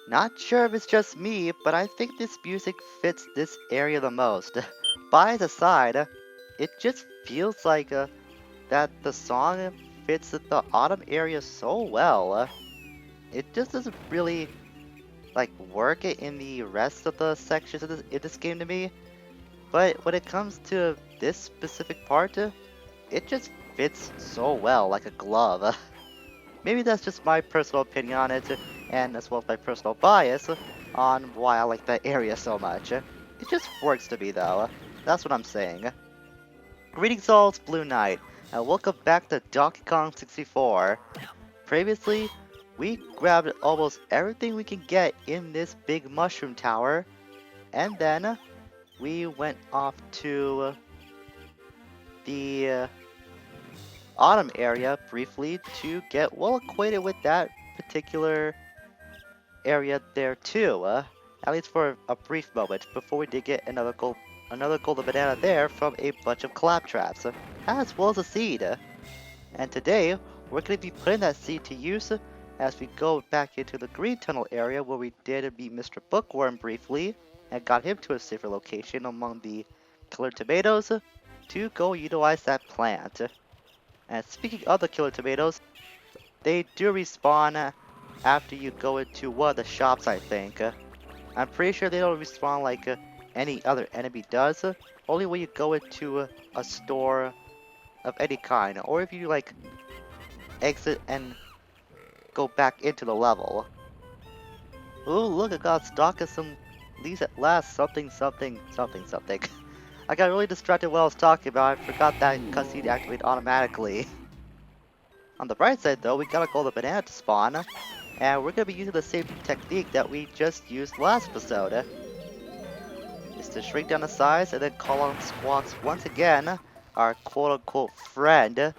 Not sure if it's just me, but I think this music fits this area the most. Bias aside, it just feels like that the song fits the autumn area so well. It just doesn't really like work it in the rest of the sections of this game to me. But when it comes to this specific part, it just fits so well like a glove. Maybe that's just my personal opinion on it, and as well as my personal bias on why I like that area so much. It just works to me though. That's what I'm saying. Greetings all, it's Blue Knight, and welcome back to Donkey Kong 64. Previously, we grabbed almost everything we can get in this big mushroom tower, and then we went off to the autumn area briefly to get well acquainted with that particular area there too, at least for a brief moment before we did get another golden banana there from a bunch of claptraps, as well as a seed. And today we're going to be putting that seed to use as we go back into the green tunnel area where we did meet Mr. Bookworm briefly and got him to a safer location among the killer tomatoes to go utilize that plant. And speaking of the killer tomatoes, they do respawn after you go into one of the shops, I think. I'm pretty sure they don't respawn like any other enemy does. Only when you go into a store of any kind, or if you like exit and go back into the level. Ooh, look, I got stock of some leads at last. Something, something, something, something. I got really distracted while I was talking about it. I forgot that cutscene activated automatically. On the bright side though, we got a golden banana to spawn, and we're gonna be using the same technique that we just used last episode. Is to shrink down the size and then call on Squawks once again, our quote-unquote friend,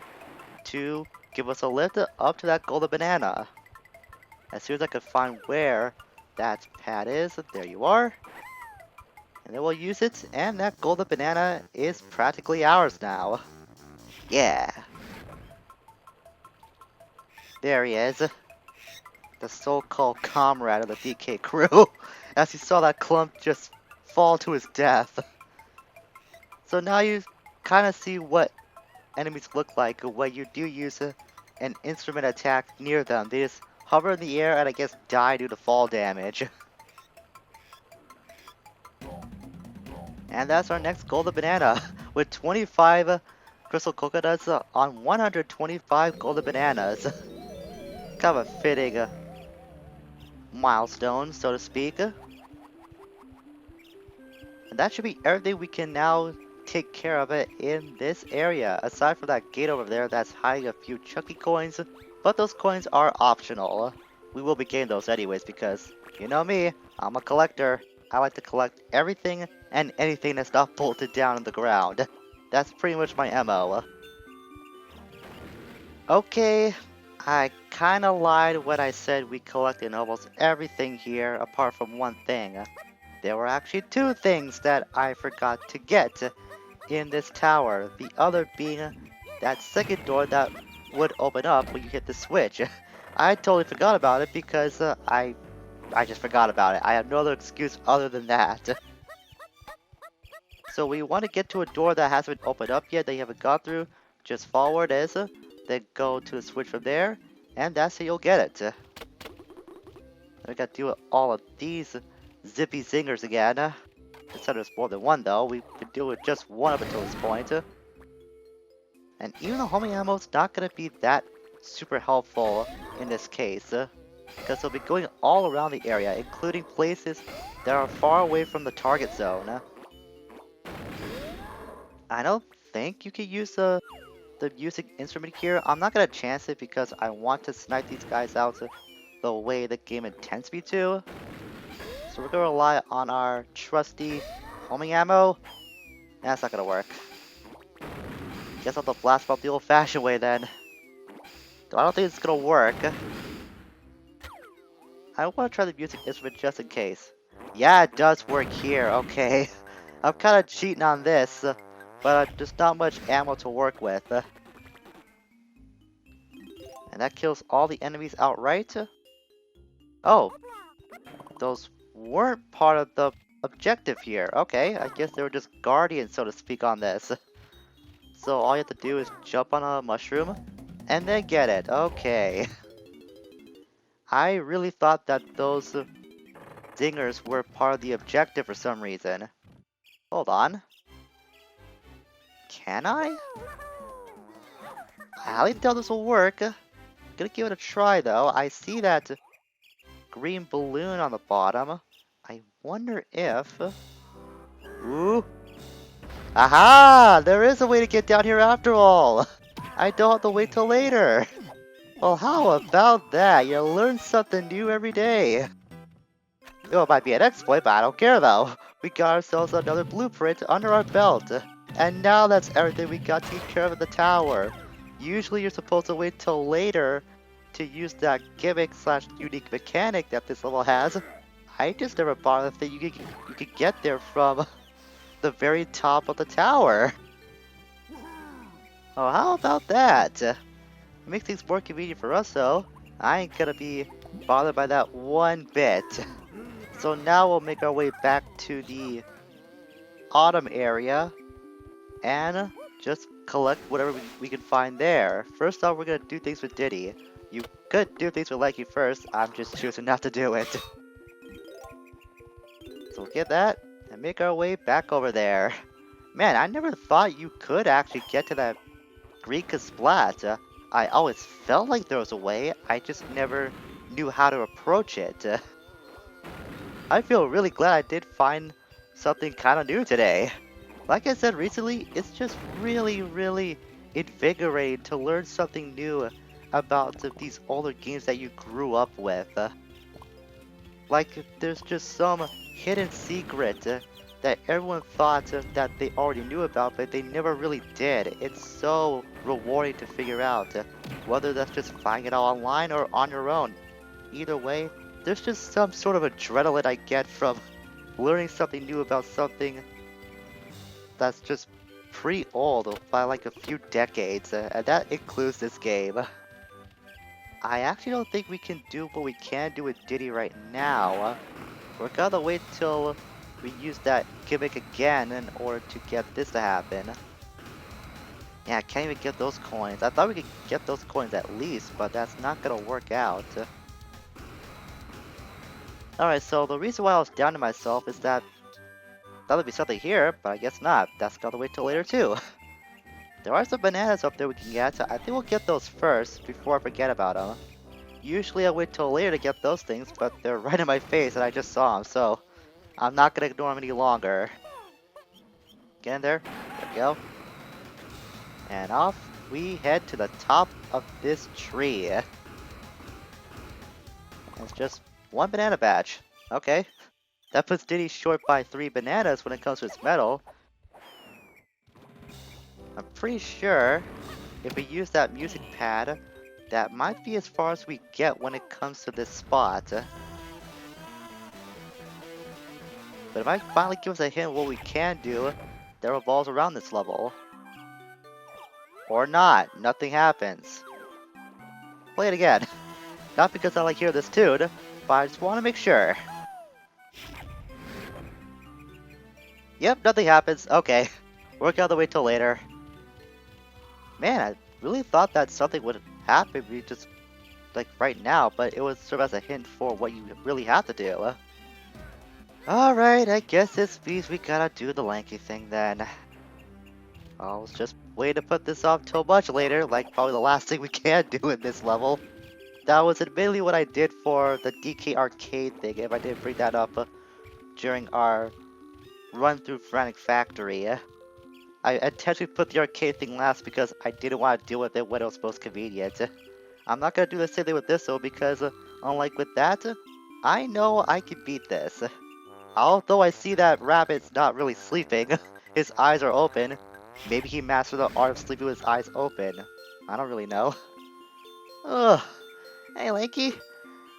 to give us a lift up to that golden banana. As soon as I can find where that pad is, there you are. And then we'll use it, and that golden banana is practically ours now. Yeah. There he is. The so-called comrade of the DK crew. As you saw that clump just fall to his death. So now you kind of see what enemies look like when you do use an instrument attack near them. They just hover in the air and I guess die due to fall damage. And that's our next golden banana with 25 crystal coconuts on 125 golden bananas. Kind of a fitting milestone, so to speak. And that should be everything we can now take care of it in this area, aside from that gate over there that's hiding a few Chucky coins, but those coins are optional. We will be getting those anyways because, you know me, I'm a collector. I like to collect everything and anything that's not bolted down in the ground. That's pretty much my MO. Okay, I kinda lied when I said we collected almost everything here apart from one thing. There were actually two things that I forgot to get in this tower. The other being that second door that would open up when you hit the switch. I totally forgot about it because I just forgot about it. I have no other excuse other than that. So we want to get to a door that hasn't been opened up yet that you haven't got through. Just follow where it is, then go to the switch from there, and that's how you'll get it. I gotta do all of these zippy zingers again. This time there's more than one though. We've been doing just one up until this point. And even the homing ammo is not gonna be that super helpful in this case. Because they'll be going all around the area, including places that are far away from the target zone. I don't think you can use the music instrument here. I'm not gonna chance it because I want to snipe these guys out the way the game intends me to. So we're gonna rely on our trusty homing ammo. That's not gonna work. Guess I'll have to blast off the old-fashioned way then. Though I don't think it's gonna work. I want to try the music instrument just in case. Yeah, it does work here, okay. I'm kind of cheating on this, but there's not much ammo to work with. And that kills all the enemies outright. Oh, those weren't part of the objective here. Okay, I guess they were just guardians, so to speak, on this. So all you have to do is jump on a mushroom and then get it. Okay. I really thought that those dingers were part of the objective for some reason. Hold on. Can I? I highly doubt this will work. Gonna give it a try though. I see that green balloon on the bottom. I wonder if... Ooh. Aha! There is a way to get down here after all! I don't have to wait till later! Well, how about that? You learn something new every day. It might be an exploit, but I don't care though. We got ourselves another blueprint under our belt. And now that's everything we got to take care of at the tower. Usually you're supposed to wait till later to use that gimmick slash unique mechanic that this level has. I just never bothered that you could get there from the very top of the tower. Oh, how about that? It makes things more convenient for us though. I ain't gonna be bothered by that one bit. So now we'll make our way back to the autumn area and just collect whatever we can find there. First off, we're gonna do things with Diddy. You could do things with Lanky first, I'm just choosing not to do it. So we'll get that and make our way back over there. Man, I never thought you could actually get to that Greek splat. I always felt like there was a way, I just never knew how to approach it. I feel really glad I did find something kind of new today. Like I said recently, it's just really invigorating to learn something new about these older games that you grew up with. Like there's just some hidden secret that everyone thought that they already knew about, but they never really did. It's so rewarding to figure out, whether that's just finding it all online or on your own. Either way, there's just some sort of adrenaline I get from learning something new about something that's just pretty old by like a few decades, and that includes this game. I actually don't think we can do what we can do with Diddy right now. We're gonna wait till we use that gimmick again in order to get this to happen. Yeah, I can't even get those coins. I thought we could get those coins at least, but that's not gonna work out. Alright, so the reason why I was down to myself is that thought there'd be something here, but I guess not. That's gotta wait till later too. There are some bananas up there we can get, so I think we'll get those first before I forget about them. Usually I wait till later to get those things, but they're right in my face and I just saw them, so I'm not gonna ignore them any longer. Get in there. There we go. And off we head to the top of this tree. And it's just one banana badge. Okay. That puts Diddy short by 3 bananas when it comes to his medal. I'm pretty sure if we use that music pad, that might be as far as we get when it comes to this spot. But it might finally give us a hint of what we can do that revolves around this level. Or not, nothing happens. Play it again. Not because I like hearing this tune, but I just want to make sure. Yep, nothing happens. Okay. Work out the way till later. Man, I really thought that something would happen just like right now, but it would serve as a hint for what you really have to do. Alright, I guess this means we gotta do the lanky thing then. I was just waiting to put this off till much later, like probably the last thing we can do in this level. That was admittedly what I did for the DK arcade thing, if I didn't bring that up during our run through Frantic Factory. I intentionally put the arcade thing last because I didn't want to deal with it when it was most convenient. I'm not going to do the same thing with this though, because unlike with that, I know I can beat this. Although I see that Rabbit's not really sleeping, his eyes are open. Maybe he mastered the art of sleeping with his eyes open. I don't really know. Ugh. Hey Lanky,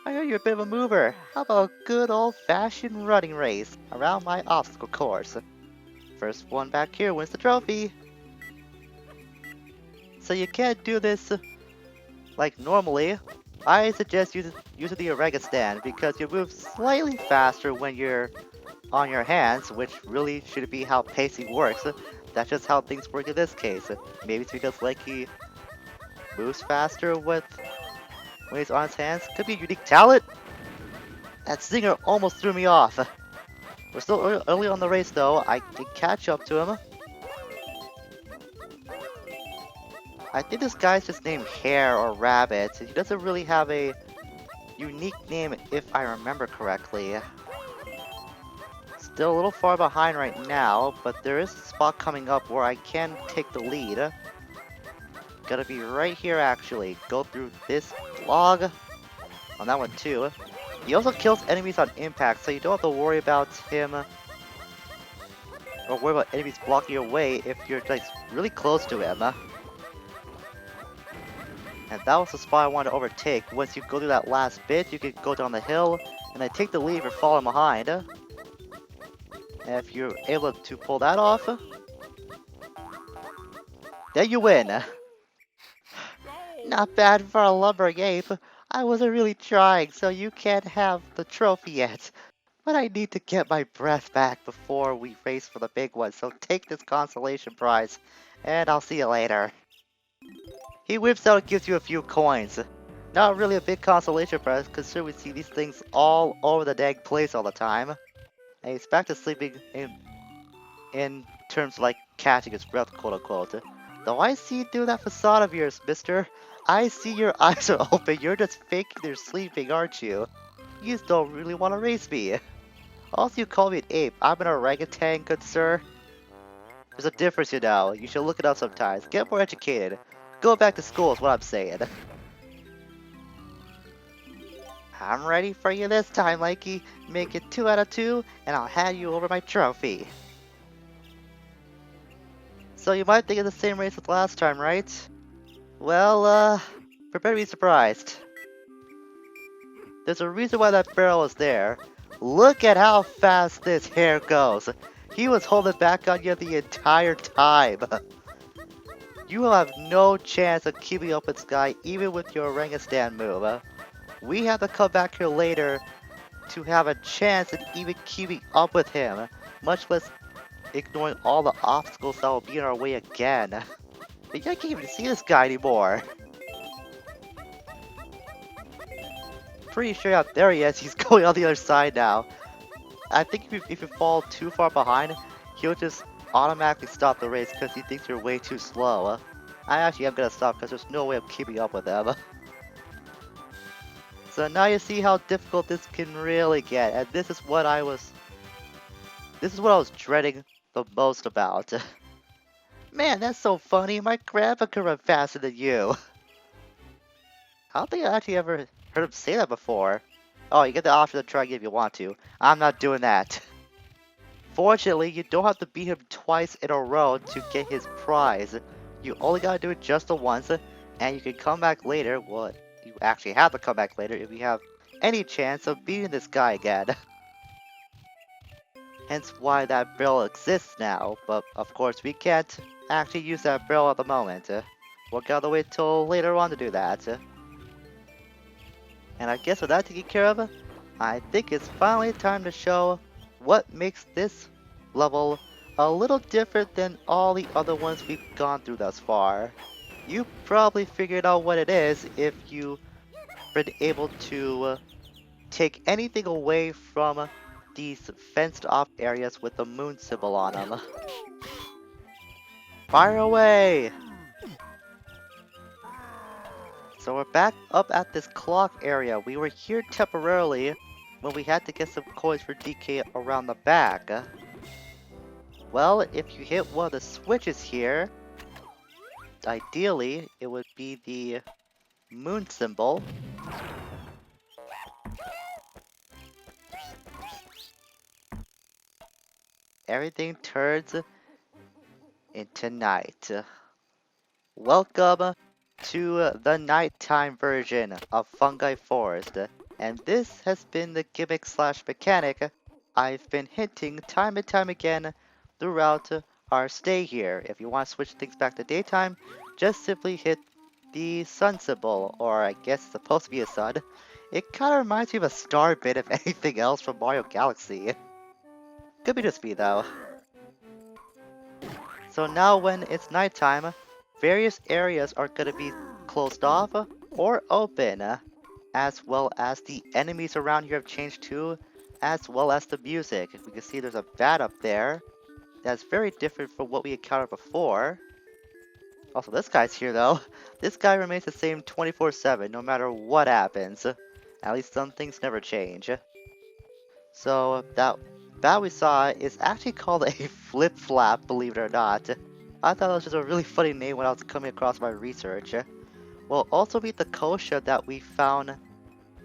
I heard you're a bit of a mover. How about a good old-fashioned running race around my obstacle course? First one back here wins the trophy. So you can't do this like normally, I suggest using the Orega stand because you move slightly faster when you're on your hands, which really shouldn't be how pacing works. That's just how things work in this case. Maybe it's because Lekki moves faster when he's on his hands. Could be a unique talent. That Stinger almost threw me off. We're still early on the race though. I can catch up to him. I think this guy's just named Hare or Rabbit. He doesn't really have a unique name if I remember correctly. Still a little far behind right now, but there is a spot coming up where I can take the lead. Gotta be right here actually. Go through this log. On that one too. He also kills enemies on impact, so you don't have to worry about him or worry about enemies blocking your way if you're like really close to him. And that was the spot I wanted to overtake. Once you go through that last bit, you can go down the hill and then take the lead if you're falling behind. And if you're able to pull that off, then you win. Not bad for a lumbering ape. I wasn't really trying, so you can't have the trophy yet. But I need to get my breath back before we race for the big one, so take this consolation prize, and I'll see you later. He whips out and gives you a few coins. Not really a big consolation prize, considering we see these things all over the dang place all the time. And he's back to sleeping in terms like catching his breath, quote unquote. Though I see you do that facade of yours, mister. I see your eyes are open, you're just faking they're sleeping, aren't you? You just don't really want to race me. Also, you call me an ape. I'm an orangutan, good sir. There's a difference, you know. You should look it up sometimes. Get more educated. Go back to school is what I'm saying. I'm ready for you this time, Likey. Make it 2 out of 2, and I'll hand you over my trophy. So you might think of the same race as last time, right? Well, prepare to be surprised. There's a reason why that barrel is there. Look at how fast this hare goes. He was holding back on you the entire time. You will have no chance of keeping up with this guy even with your orangutan move. We have to come back here later to have a chance at even keeping up with him, much less ignoring all the obstacles that will be in our way again. I can't even see this guy anymore. Pretty sure out there he is, he's going on the other side now. I think if you fall too far behind, he'll just automatically stop the race because he thinks you're way too slow. I actually am gonna stop because there's no way of keeping up with him. So now you see how difficult this can really get, and this is what I was dreading the most about. Man, that's so funny. My grandpa could run faster than you. I don't think I actually ever heard him say that before. Oh, you get the option to try again if you want to. I'm not doing that. Fortunately, you don't have to beat him twice in a row to get his prize. You only gotta do it just the once, and you can come back later. Well, you actually have to come back later if you have any chance of beating this guy again. Hence why that barrel exists now, but of course we can't actually use that barrel at the moment. We'll gotta wait till later on to do that. And I guess with that taken care of, I think it's finally time to show what makes this level a little different than all the other ones we've gone through thus far. You probably figured out what it is if you've been able to take anything away from these fenced off areas with the moon symbol on them. Fire away! So we're back up at this clock area. We were here temporarily when we had to get some coins for DK around the back. Well, if you hit one of the switches here, ideally it would be the moon symbol. Everything turns into night. Welcome to the nighttime version of Fungi Forest, and this has been the gimmick slash mechanic I've been hinting time and time again throughout our stay here. If you want to switch things back to daytime, just simply hit the sun symbol, or I guess it's supposed to be a sun. It kind of reminds me of a star bit, if anything else, from Mario Galaxy. Could be just me, though. So now when it's nighttime, various areas are going to be closed off or open, as well as the enemies around here have changed too, as well as the music. We can see there's a bat up there that's very different from what we encountered before. Also, this guy's here though. This guy remains the same 24/7 no matter what happens. At least some things never change. So that bat we saw is actually called a flip-flap, believe it or not. I thought it was just a really funny name when I was coming across my research. We'll also meet the Kosha that we found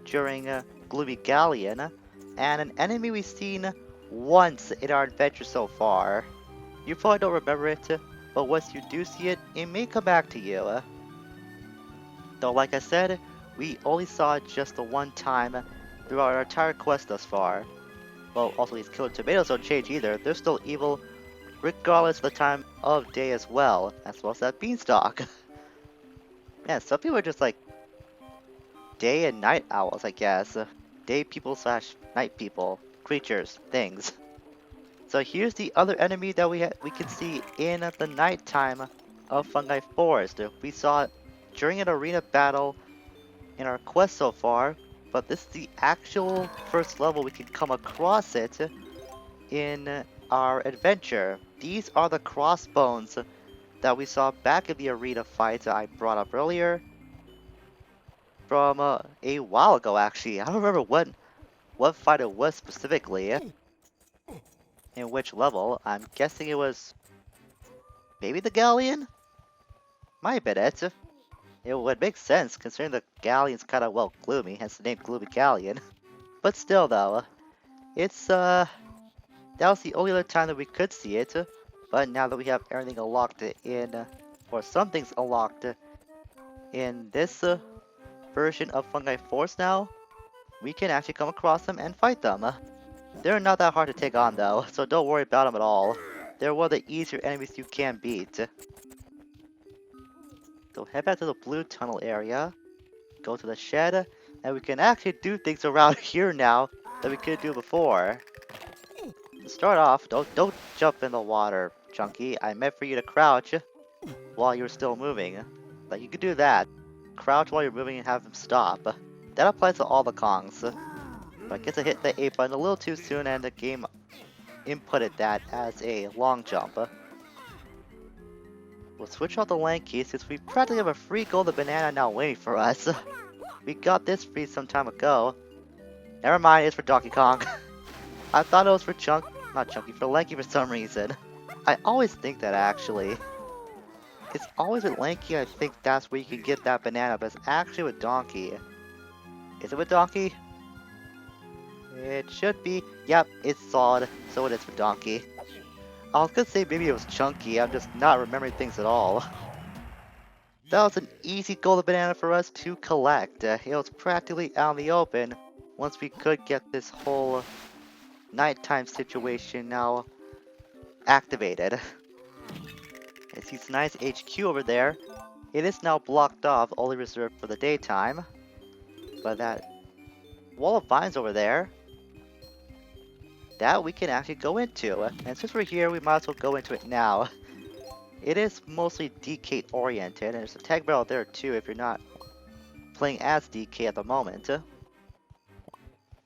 during Gloomy Galleon, and an enemy we've seen once in our adventure so far. You probably don't remember it, but once you do see it, it may come back to you. Though like I said, we only saw it just the one time throughout our entire quest thus far. Well, also these killer tomatoes don't change either, they're still evil regardless of the time of day as well as that beanstalk. Man, some people are just like day and night owls, I guess. Day people slash night people, creatures, things. So here's the other enemy that we can see in the nighttime of Fungi Forest. We saw it during an arena battle in our quest so far, but this is the actual first level we can come across it in our adventure. These are the crossbones that we saw back in the arena fight I brought up earlier from a while ago actually. I don't remember what fight it was specifically, in which level. I'm guessing it was maybe the Galleon? Might have been it. It would make sense considering the Galleon's kind of, well, gloomy, hence the name Gloomy Galleon. But still though, it's that was the only other time that we could see it, but now that we have everything unlocked in, or some things unlocked in this version of Fungi Force now, we can actually come across them and fight them. They're not that hard to take on though, so don't worry about them at all. They're one of the easier enemies you can beat. So head back to the blue tunnel area, go to the shed, and we can actually do things around here now that we couldn't do before. To start off, don't jump in the water, Chunky. I meant for you to crouch while you're still moving. Like, you could do that. Crouch while you're moving and have them stop. That applies to all the Kongs. But I guess I hit the A button a little too soon and the game inputted that as a long jump. We'll switch out the Lanky since we practically have a free golden banana now waiting for us. We got this free some time ago. Never mind, it's for Donkey Kong. I thought it was for not Chunky, for Lanky for some reason. I always think that actually. It's always with Lanky I think that's where you can get that banana, but it's actually with Donkey. Is it with Donkey? It should be. Yep, it's solid, so it is for Donkey. I was gonna say maybe it was Chunky, I'm just not remembering things at all. That was an easy golden banana for us to collect. It was practically out in the open once we could get this whole nighttime situation now activated. I see some nice HQ over there. It is now blocked off, only reserved for the daytime. But that wall of vines over there, that we can actually go into. And since we're here, we might as well go into it now. It is mostly DK oriented, and there's a tag barrel there too if you're not playing as DK at the moment.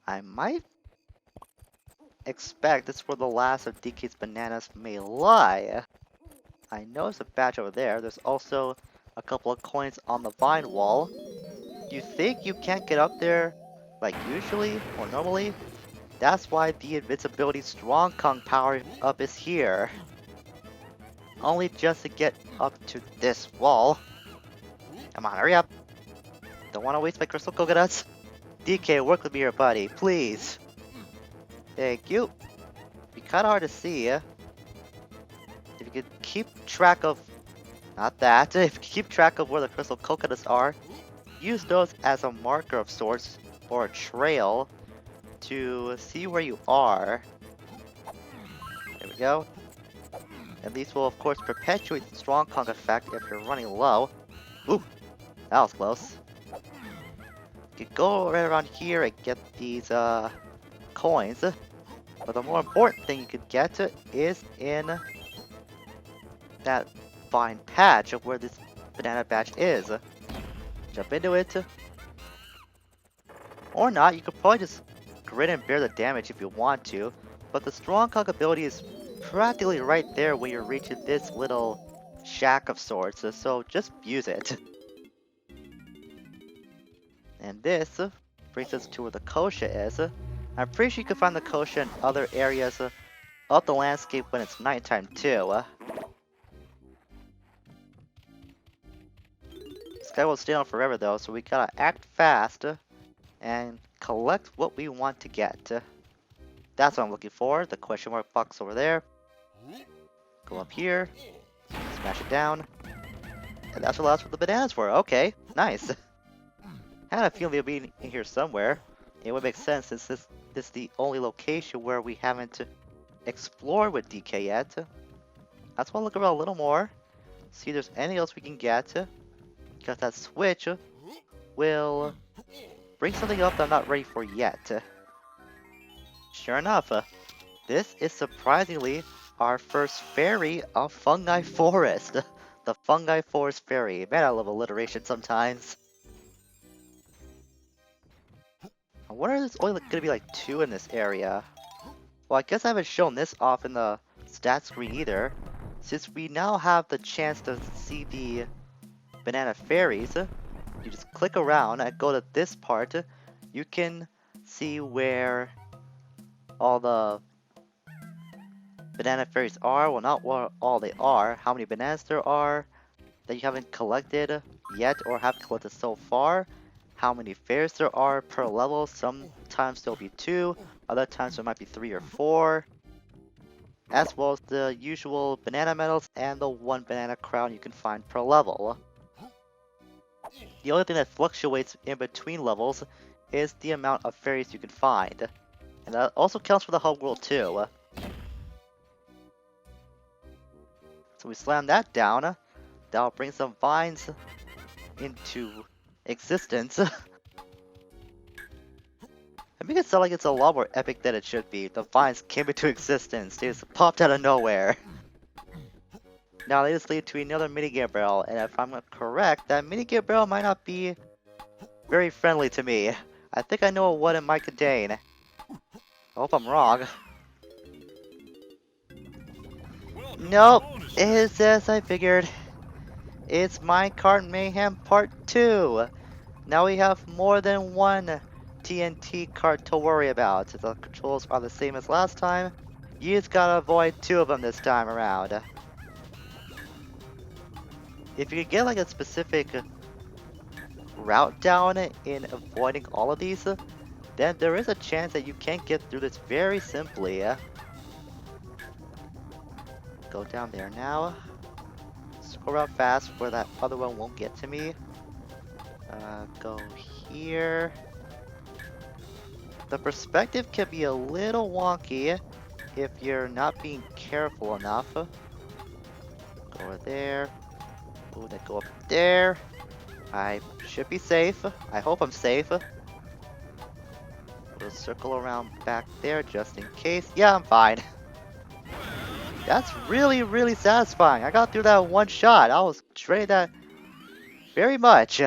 I might expect this is where the last of DK's bananas may lie. I noticed a badge over there. There's also a couple of coins on the vine wall. You think you can't get up there like usually or normally? That's why the invincibility strong Kong power up is here. Only just to get up to this wall. Come on, hurry up. Don't want to waste my crystal coconuts. DK, work with me here, buddy, please. Thank you. Be kind of hard to see. If you could keep track of... Not that. If you keep track of where the crystal coconuts are, use those as a marker of sorts, or a trail, to see where you are. There we go. And these will of course perpetuate the strong Kong effect if you're running low. Ooh! That was close. You could go right around here and get these coins. But the more important thing you could get is in that vine patch of where this banana patch is. Jump into it. Or not, you could probably just grin and bear the damage if you want to. But the strong conk ability is practically right there when you're reaching this little shack of sorts, so just use it. And this brings us to where the Kosha is. I'm pretty sure you can find the Kosha in other areas of the landscape when it's nighttime too. This guy won't stay on forever though, so we gotta act fast and collect what we want to get. That's what I'm looking for, the question mark box over there. Go up here, smash it down, and that's what allows for the bananas for. Okay, nice. I had a feeling they'll be in here somewhere. It would make sense since this is the only location where we haven't explored with DK yet. I just want to look around a little more, see if there's anything else we can get, because that switch will bring something up that I'm not ready for yet. Sure enough, this is surprisingly our first fairy of Fungi Forest. The Fungi Forest Fairy. Man, I love alliteration sometimes. I wonder if there's only gonna be like 2 in this area. Well, I guess I haven't shown this off in the stat screen either. Since we now have the chance to see the banana fairies, you just click around and go to this part. You can see where all the banana fairies are. Well, not what all they are, how many bananas there are that you haven't collected yet or have collected so far, how many fairies there are per level. Sometimes there'll be 2, other times there might be 3 or 4, as well as the usual banana medals and the 1 banana crown you can find per level. The only thing that fluctuates in between levels is the amount of fairies you can find, and that also counts for the hub world too. So we slam that down. That'll bring some vines into existence. I make it sound like it's a lot more epic than it should be. The vines came into existence. They just popped out of nowhere. Now they just lead to another minigame barrel, and if I'm correct, that minigame barrel might not be very friendly to me. I think I know what it might contain. I hope I'm wrong. Nope, it's as I figured. It's Minecart Mayhem Part 2. Now we have more than 1 TNT cart to worry about. The controls are the same as last time. You just gotta avoid 2 of them this time around. If you could get like a specific route down in avoiding all of these, then there is a chance that you can get through this very simply. Go down there now. Scroll around fast where that other one won't get to me. Go here. The perspective can be a little wonky if you're not being careful enough. Go over there. Ooh, then go up there. I should be safe. I hope I'm safe. We'll circle around back there just in case. Yeah, I'm fine. That's really, really satisfying. I got through that one shot. I was dreading that very much.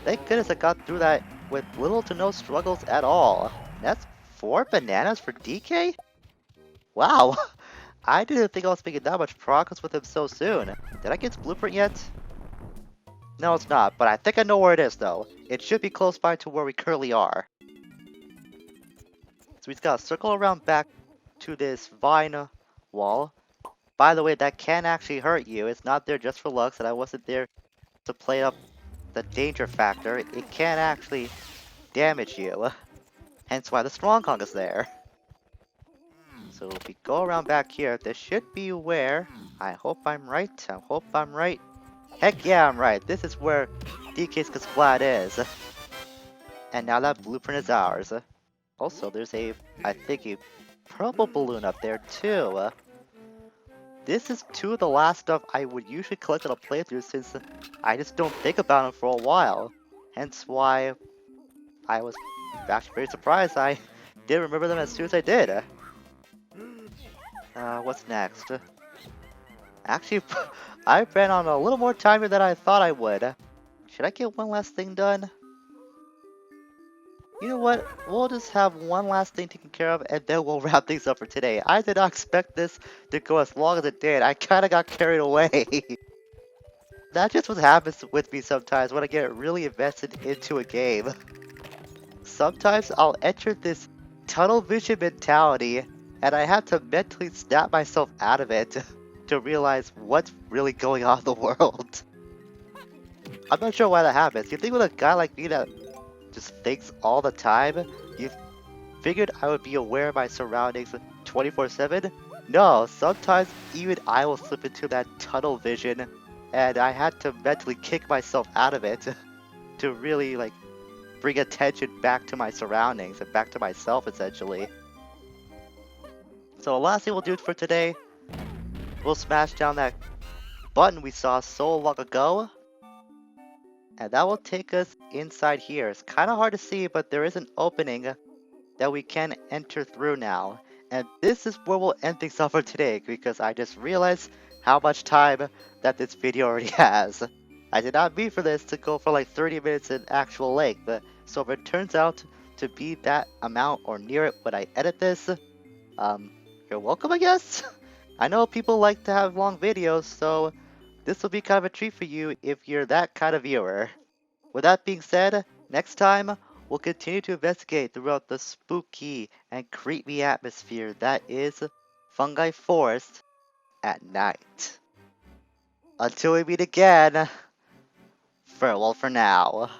Thank goodness I got through that with little to no struggles at all. That's 4 bananas for DK? Wow. I didn't think I was making that much progress with him so soon. Did I get his blueprint yet? No, it's not, but I think I know where it is though. It should be close by to where we currently are. So we just gotta circle around back to this vine wall. By the way, that can actually hurt you. It's not there just for looks, and I wasn't there to play up the danger factor. It can actually damage you. Hence why the strong Kong is there. So if we go around back here, this should be where... I hope I'm right. I hope I'm right. Heck yeah, I'm right. This is where DK's Splat is. And now that blueprint is ours. Also, there's I think a purple balloon up there too. this is two of the last stuff I would usually collect on a playthrough since I just don't think about them for a while. Hence why I was actually very surprised I did remember them as soon as I did. What's next? Actually, I ran on a little more time here than I thought I would. Should I get one last thing done? You know what? We'll just have one last thing taken care of and then we'll wrap things up for today. I did not expect this to go as long as it did. I kinda got carried away. That's just what happens with me sometimes when I get really invested into a game. Sometimes I'll enter this tunnel vision mentality and I have to mentally snap myself out of it to realize what's really going on in the world. I'm not sure why that happens. You think with a guy like me that just thinks all the time, you figured I would be aware of my surroundings 24/7? No, sometimes even I will slip into that tunnel vision and I had to mentally kick myself out of it to really like bring attention back to my surroundings and back to myself essentially. So the last thing we'll do for today, we'll smash down that button we saw so long ago. And that will take us inside here. It's kind of hard to see, but there is an opening that we can enter through now. And this is where we'll end things off for today because I just realized how much time that this video already has. I did not mean for this to go for like 30 minutes in actual length, so if it turns out to be that amount or near it when I edit this, you're welcome I guess? I know people like to have long videos, so this will be kind of a treat for you if you're that kind of viewer. With that being said, next time, we'll continue to investigate throughout the spooky and creepy atmosphere that is Fungi Forest at night. Until we meet again, farewell for now.